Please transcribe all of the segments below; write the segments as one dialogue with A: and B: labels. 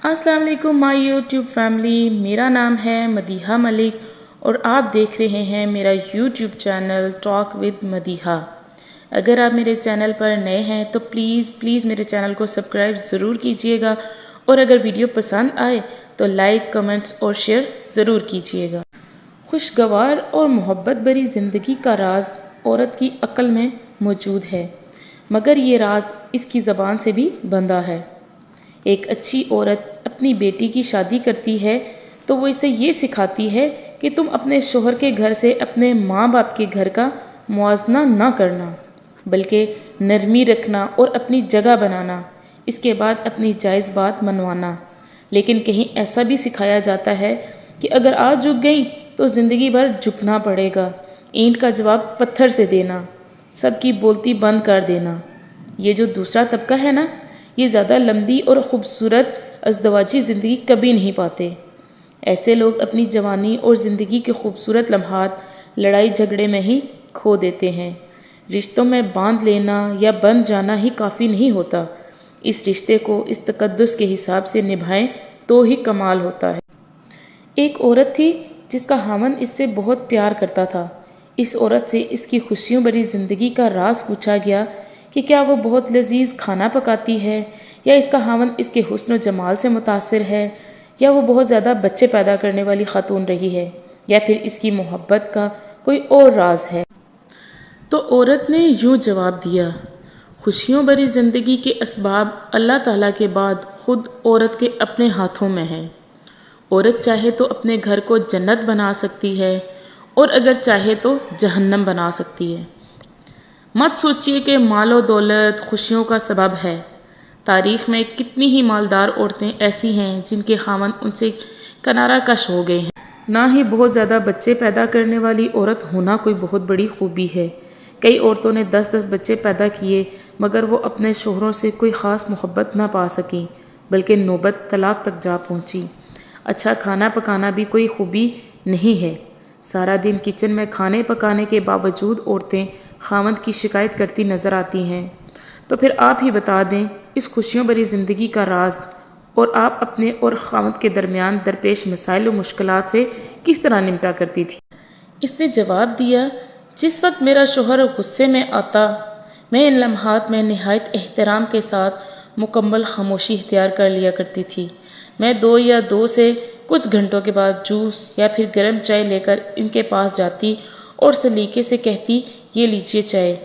A: अस्सलाम वालेकुम my YouTube family. मेरा नाम है मदीहा मलिक और आप देख रहे हैं मेरा YouTube channel talk with Madiha. अगर आप मेरे चैनल पर नए हैं तो प्लीज़ मेरे चैनल को सब्सक्राइब ज़रूर कीजिएगा और अगर वीडियो पसंद आए तो लाइक, कमेंट्स और शेयर ज़रूर कीजिएगा। खुशगवार और मोहब्बत भरी ज़िंदगी का राज औरत की अक्ल में मौजूद है, मगर ये राज इसकी ज़बान से भी बंधा है। एक अच्छी औरत अपनी बेटी की शादी करती है तो वो इसे ये सिखाती है कि तुम अपने शोहर के घर से अपने माँ बाप के घर का मुआवजा ना करना, बल्कि नरमी रखना और अपनी जगह बनाना, इसके बाद अपनी जायज़ बात मनवाना। लेकिन कहीं ऐसा भी सिखाया जाता है कि अगर आज झुक गई तो ज़िंदगी भर झुकना पड़ेगा, ईंट का जवाब पत्थर से देना, सबकी बोलती बंद कर देना। ये जो दूसरा तबका है ना, ये ज़्यादा लंबी और ख़ूबसूरत अज़दवाजी ज़िंदगी कभी नहीं पाते। ऐसे लोग अपनी जवानी और ज़िंदगी के खूबसूरत लम्हात लड़ाई झगड़े में ही खो देते हैं। रिश्तों में बांध लेना या बंध जाना ही काफ़ी नहीं होता, इस रिश्ते को इस तकद्दुस के हिसाब से निभाएं तो ही कमाल होता है। एक औरत थी जिसका हामन इससे बहुत प्यार करता था। इस औरत से इसकी खुशियों भरी ज़िंदगी का राज पूछा गया कि क्या वो बहुत लजीज खाना पकाती है, या इसका हामन इसके हुस्न जमाल से मुतासिर है, या वो बहुत ज़्यादा बच्चे पैदा करने वाली खातून रही है, या फिर इसकी मोहब्बत का कोई और राज है। तो औरत ने यूँ जवाब दिया, खुशियों भरी ज़िंदगी के असबाब अल्लाह ताला के बाद खुद औरत के अपने हाथों में है। औरत चाहे तो अपने घर को जन्नत बना सकती है और अगर चाहे तो जहन्नम बना सकती है। मत सोचिए कि मालो दौलत खुशियों का सबब है। तारीख़ में कितनी ही मालदार औरतें ऐसी हैं जिनके खामन उनसे किनारा कश हो गए हैं। ना ही बहुत ज़्यादा बच्चे पैदा करने वाली औरत होना कोई बहुत बड़ी खूबी है। कई औरतों ने 10-10 बच्चे पैदा किए मगर वो अपने शोहरों से कोई ख़ास मोहब्बत ना पा सकीं, बल्कि नौबत तलाक तक जा पहुँची। अच्छा खाना पकाना भी कोई खूबी नहीं है। सारा दिन किचन में खाने पकाने के बावजूद औरतें खामद की शिकायत करती नज़र आती हैं। तो फिर आप ही बता दें इस खुशियों भरी ज़िंदगी का राज, और आप अपने और खामद के दरमियान दरपेश मसाइल और मुश्किलात से किस तरह निपटा करती थी। इसने जवाब दिया, जिस वक्त मेरा शोहर गुस्से में आता, मैं इन लम्हात में नहायत एहतराम के साथ मुकम्मल खामोशी इख्तियार कर लिया करती थी। मैं 2 से कुछ घंटों के बाद जूस या फिर गर्म चाय लेकर इनके पास जाती और सलीके से कहती, ये लीजिए चाय।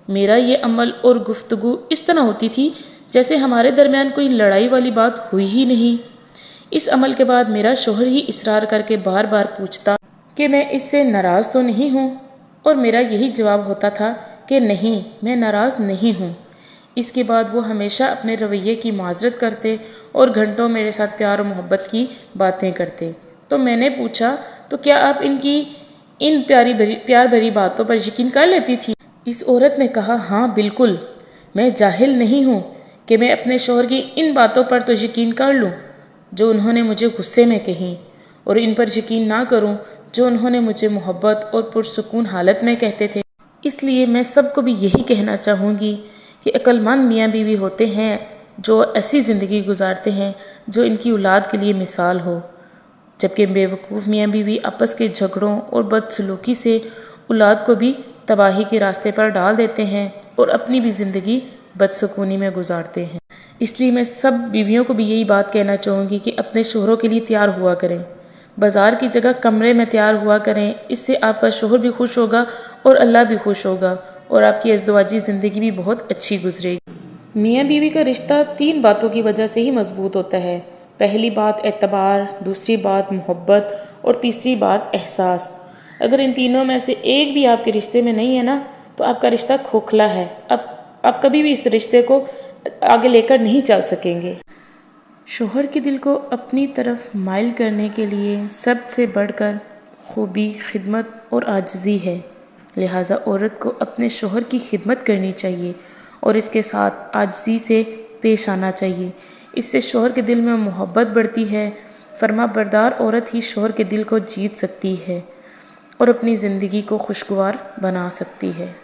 A: मेरा ये अमल और गुफ्तगू इस तरह होती थी जैसे हमारे दरमियान कोई लड़ाई वाली बात हुई ही नहीं। इस अमल के बाद मेरा शोहर ही इसरार करके बार बार पूछता कि मैं इससे नाराज़ तो नहीं हूँ, और मेरा यही जवाब होता था कि नहीं, मैं नाराज़ नहीं हूँ। इसके बाद वो हमेशा अपने रवैये की माजरत करते और घंटों मेरे साथ प्यार और मोहब्बत की बातें करते। तो मैंने पूछा, तो क्या आप इनकी इन प्यार भरी बातों पर यकीन कर लेती थी? इस औरत ने कहा, हाँ बिल्कुल, मैं जाहिल नहीं हूँ कि मैं अपने शोहर की इन बातों पर तो यकीन कर लूँ जो उन्होंने मुझे गुस्से में कही, और इन पर यकीन ना करूँ जो उन्होंने मुझे मोहब्बत और पुरसुकून हालत में कहते थे। इसलिए मैं सबको भी यही कहना चाहूँगी कि अक्लमंद मियाँ बीवी होते हैं जो ऐसी ज़िंदगी गुजारते हैं जो इनकी औलाद के लिए मिसाल हो, जबकि बेवकूफ़ मियाँ बीवी आपस के झगड़ों और बदसलूकी से औलाद को भी तबाही के रास्ते पर डाल देते हैं और अपनी भी ज़िंदगी बदसुकूनी में गुजारते हैं। इसलिए मैं सब बीवियों को भी यही बात कहना चाहूँगी कि अपने शोहरों के लिए तैयार हुआ करें, बाज़ार की जगह कमरे में तैयार हुआ करें। इससे आपका शोहर भी खुश होगा और अल्लाह भी खुश होगा और आपकी अज़दवाजी ज़िंदगी भी बहुत अच्छी गुजरेगी। मियाँ बीवी का रिश्ता 3 बातों की वजह से ही मजबूत होता है। पहली बात एतबार, दूसरी बात मोहब्बत और तीसरी बात एहसास। अगर इन तीनों में से एक भी आपके रिश्ते में नहीं है ना, तो आपका रिश्ता खोखला है। अब आप कभी भी इस रिश्ते को आगे लेकर नहीं चल सकेंगे। शोहर के दिल को अपनी तरफ माइल करने के लिए सबसे बढ़कर खूबी खिदमत और आजिज़ी है। लिहाजा औरत को अपने शोहर की खिदमत करनी चाहिए और इसके साथ आजिज़ी से पेश आना चाहिए। इससे शोहर के दिल में मोहब्बत बढ़ती है। फर्माबरदार औरत ही शोहर के दिल को जीत सकती है और अपनी ज़िंदगी को खुशगवार बना सकती है।